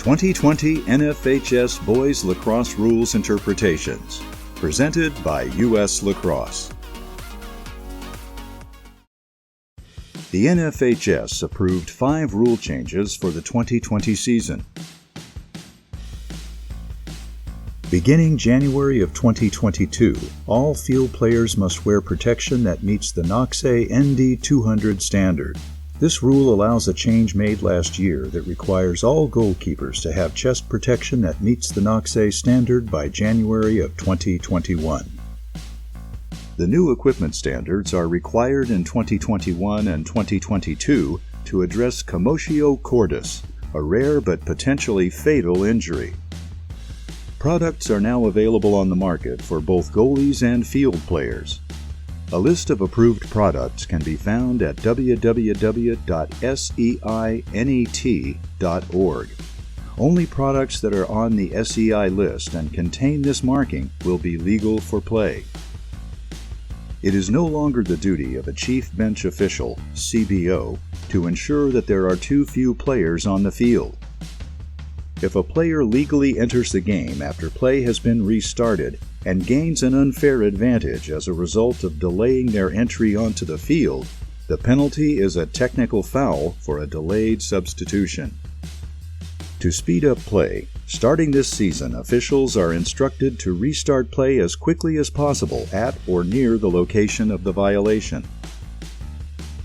2020 NFHS Boys Lacrosse Rules Interpretations, presented by U.S. Lacrosse. The NFHS approved 5 rule changes for the 2020 season. Beginning January of 2022, all field players must wear protection that meets the NFHS ND 200 standard. This rule allows a change made last year that requires all goalkeepers to have chest protection that meets the NFHS standard by January of 2021. The new equipment standards are required in 2021 and 2022 to address commotio cordis, a rare but potentially fatal injury. Products are now available on the market for both goalies and field players. A list of approved products can be found at www.seinet.org. Only products that are on the SEI list and contain this marking will be legal for play. It is no longer the duty of a chief bench official, CBO, to ensure that there are too few players on the field. If a player legally enters the game after play has been restarted and gains an unfair advantage as a result of delaying their entry onto the field, the penalty is a technical foul for a delayed substitution. To speed up play, starting this season, officials are instructed to restart play as quickly as possible at or near the location of the violation.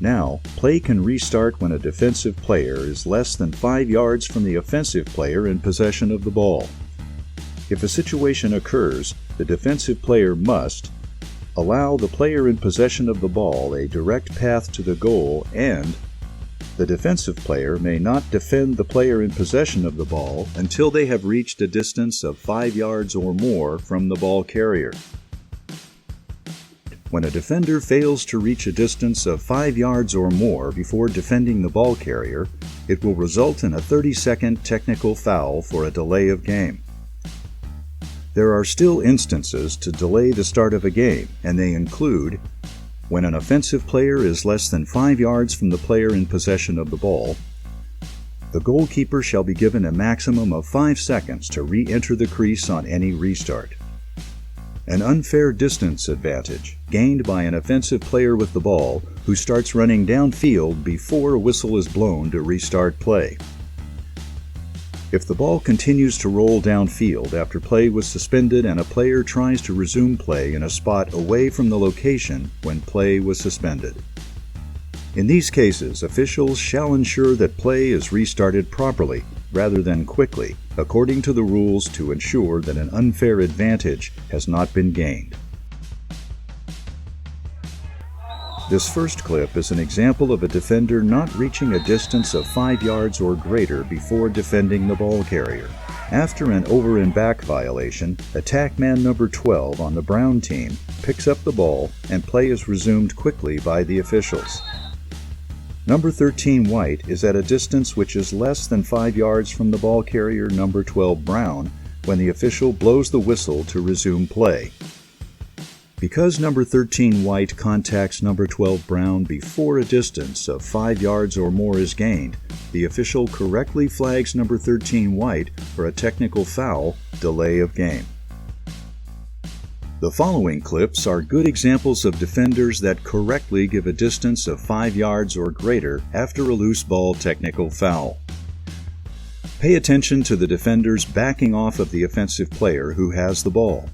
Now, play can restart when a defensive player is less than 5 yards from the offensive player in possession of the ball. If a situation occurs, the defensive player must allow the player in possession of the ball a direct path to the goal, and the defensive player may not defend the player in possession of the ball until they have reached a distance of 5 yards or more from the ball carrier. When a defender fails to reach a distance of 5 yards or more before defending the ball carrier, it will result in a 30-second technical foul for a delay of game. There are still instances to delay the start of a game, and they include when an offensive player is less than 5 yards from the player in possession of the ball. The goalkeeper shall be given a maximum of 5 seconds to re-enter the crease on any restart. An unfair distance advantage gained by an offensive player with the ball who starts running downfield before a whistle is blown to restart play. If the ball continues to roll downfield after play was suspended and a player tries to resume play in a spot away from the location when play was suspended. In these cases, officials shall ensure that play is restarted properly rather than quickly, according to the rules, to ensure that an unfair advantage has not been gained. This first clip is an example of a defender not reaching a distance of 5 yards or greater before defending the ball carrier. After an over and back violation, attack man number 12 on the brown team picks up the ball and play is resumed quickly by the officials. Number 13 white is at a distance which is less than 5 yards from the ball carrier number 12 brown when the official blows the whistle to resume play. Because number 13 white contacts number 12 brown before a distance of 5 yards or more is gained, the official correctly flags number 13 white for a technical foul, delay of game. The following clips are good examples of defenders that correctly give a distance of 5 yards or greater after a loose ball technical foul. Pay attention to the defenders backing off of the offensive player who has the ball.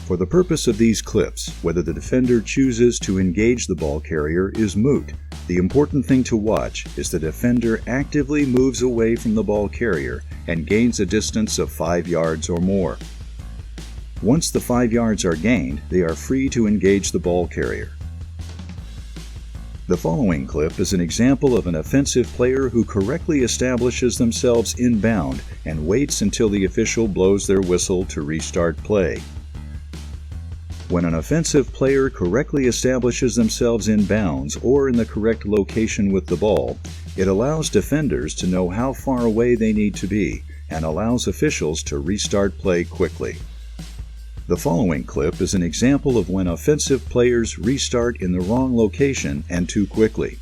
For the purpose of these clips, whether the defender chooses to engage the ball carrier is moot. The important thing to watch is the defender actively moves away from the ball carrier and gains a distance of 5 yards or more. Once the 5 yards are gained, they are free to engage the ball carrier. The following clip is an example of an offensive player who correctly establishes themselves inbound and waits until the official blows their whistle to restart play. When an offensive player correctly establishes themselves in bounds or in the correct location with the ball, it allows defenders to know how far away they need to be and allows officials to restart play quickly. The following clip is an example of when offensive players restart in the wrong location and too quickly.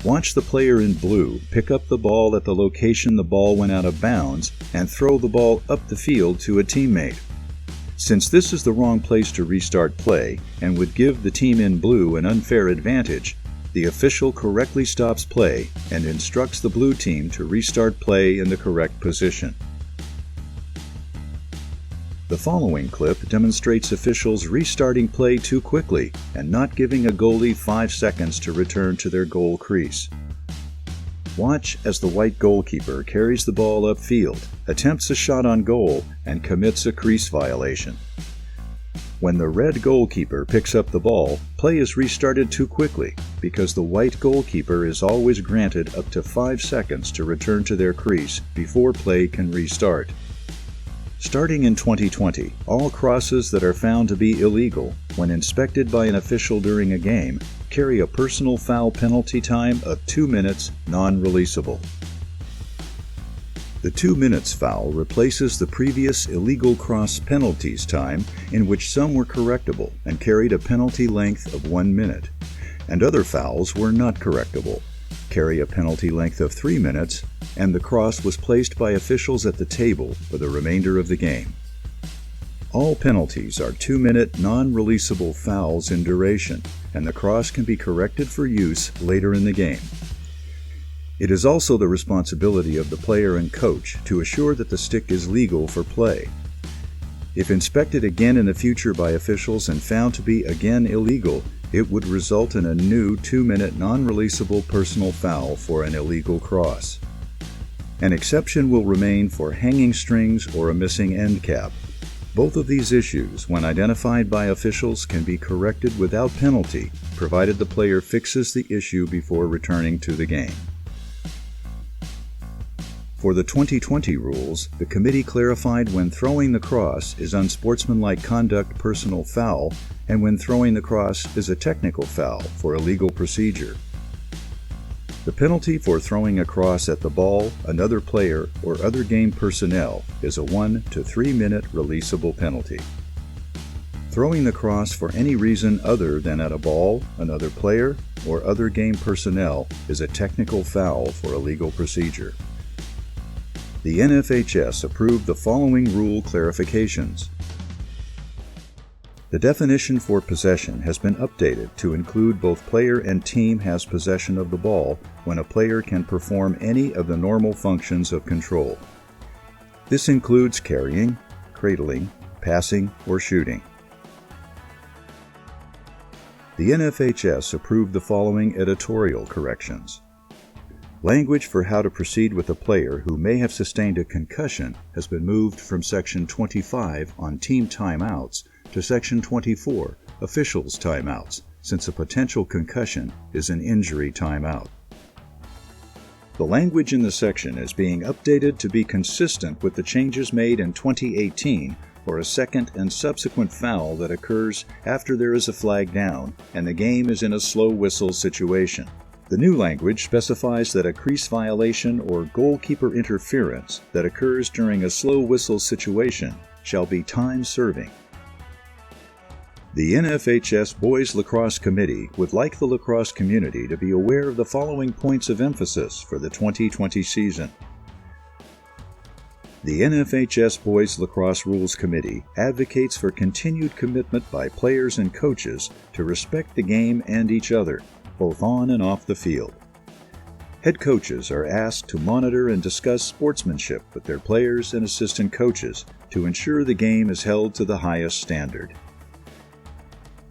Watch the player in blue pick up the ball at the location the ball went out of bounds and throw the ball up the field to a teammate. Since this is the wrong place to restart play and would give the team in blue an unfair advantage, the official correctly stops play and instructs the blue team to restart play in the correct position. The following clip demonstrates officials restarting play too quickly and not giving a goalie 5 seconds to return to their goal crease. Watch as the white goalkeeper carries the ball upfield, attempts a shot on goal, and commits a crease violation. When the red goalkeeper picks up the ball, play is restarted too quickly because the white goalkeeper is always granted up to 5 seconds to return to their crease before play can restart. Starting in 2020, all crosses that are found to be illegal, when inspected by an official during a game, carry a personal foul penalty time of 2 minutes, non-releasable. The 2 minutes foul replaces the previous illegal cross penalties time, in which some were correctable and carried a penalty length of 1 minute, and other fouls were not correctable, carry a penalty length of 3 minutes, and the cross was placed by officials at the table for the remainder of the game. All penalties are 2-minute non-releasable fouls in duration, and the cross can be corrected for use later in the game. It is also the responsibility of the player and coach to assure that the stick is legal for play. If inspected again in the future by officials and found to be again illegal, it would result in a new 2-minute non-releasable personal foul for an illegal cross. An exception will remain for hanging strings or a missing end cap. Both of these issues, when identified by officials, can be corrected without penalty, provided the player fixes the issue before returning to the game. For the 2020 rules, the committee clarified when throwing the cross is unsportsmanlike conduct personal foul and when throwing the cross is a technical foul for illegal procedure. The penalty for throwing a cross at the ball, another player, or other game personnel is a 1 to 3 minute releasable penalty. Throwing the cross for any reason other than at a ball, another player, or other game personnel is a technical foul for illegal procedure. The NFHS approved the following rule clarifications. The definition for possession has been updated to include both player and team has possession of the ball when a player can perform any of the normal functions of control. This includes carrying, cradling, passing, or shooting. The NFHS approved the following editorial corrections. Language for how to proceed with a player who may have sustained a concussion has been moved from Section 25 on team timeouts to Section 24, officials timeouts, since a potential concussion is an injury timeout. The language in the section is being updated to be consistent with the changes made in 2018 for a second and subsequent foul that occurs after there is a flag down and the game is in a slow whistle situation. The new language specifies that a crease violation or goalkeeper interference that occurs during a slow whistle situation shall be time-serving. The NFHS Boys Lacrosse Committee would like the lacrosse community to be aware of the following points of emphasis for the 2020 season. The NFHS Boys Lacrosse Rules Committee advocates for continued commitment by players and coaches to respect the game and each other, both on and off the field. Head coaches are asked to monitor and discuss sportsmanship with their players and assistant coaches to ensure the game is held to the highest standard.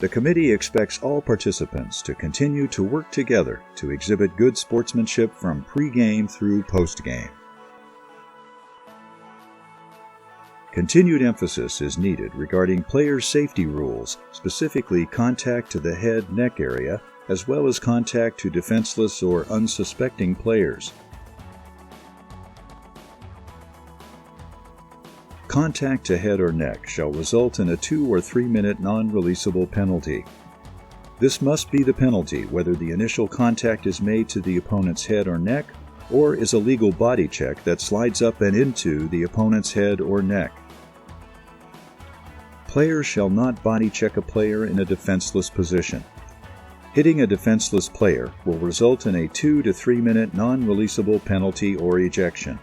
The committee expects all participants to continue to work together to exhibit good sportsmanship from pre-game through post-game. Continued emphasis is needed regarding player safety rules, specifically contact to the head-neck area, as well as contact to defenseless or unsuspecting players. Contact to head or neck shall result in a 2 or 3 minute non-releasable penalty. This must be the penalty whether the initial contact is made to the opponent's head or neck, or is a legal body check that slides up and into the opponent's head or neck. Players shall not body check a player in a defenseless position. Hitting a defenseless player will result in a 2 to 3 minute non-releasable penalty or ejection.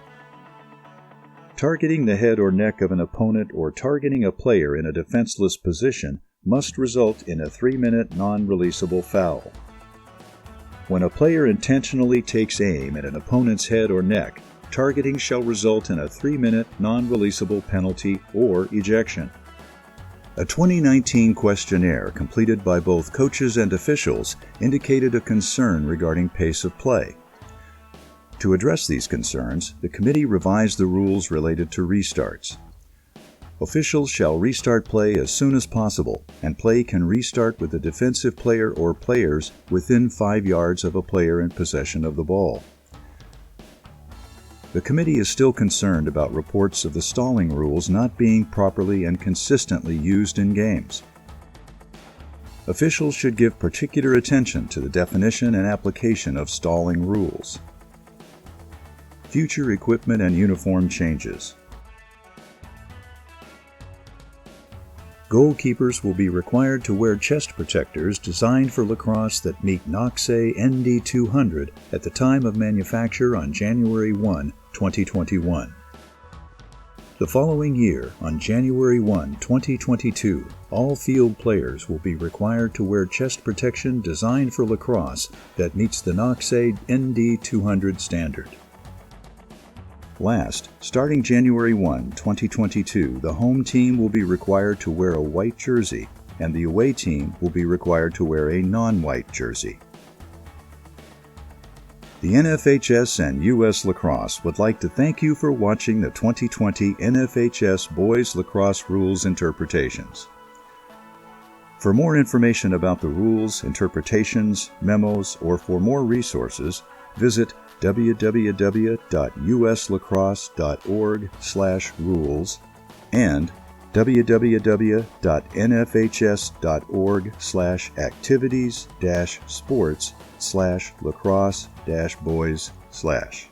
Targeting the head or neck of an opponent or targeting a player in a defenseless position must result in a 3-minute non-releasable foul. When a player intentionally takes aim at an opponent's head or neck, targeting shall result in a 3-minute non-releasable penalty or ejection. A 2019 questionnaire completed by both coaches and officials indicated a concern regarding pace of play. To address these concerns, the committee revised the rules related to restarts. Officials shall restart play as soon as possible, and play can restart with a defensive player or players within 5 yards of a player in possession of the ball. The committee is still concerned about reports of the stalling rules not being properly and consistently used in games. Officials should give particular attention to the definition and application of stalling rules. Future equipment and uniform changes. Goalkeepers will be required to wear chest protectors designed for lacrosse that meet NFHS ND 200 at the time of manufacture on January 1, 2021. The following year, on January 1, 2022, all field players will be required to wear chest protection designed for lacrosse that meets the NFHS ND 200 standard. Last, starting January 1, 2022, the home team will be required to wear a white jersey, and the away team will be required to wear a non-white jersey. The NFHS and U.S. Lacrosse would like to thank you for watching the 2020 NFHS Boys Lacrosse Rules Interpretations. For more information about the rules, interpretations, memos, or for more resources, visit www.uslacrosse.org/rules and www.nfhs.org/activities-sports/lacrosse-boys/.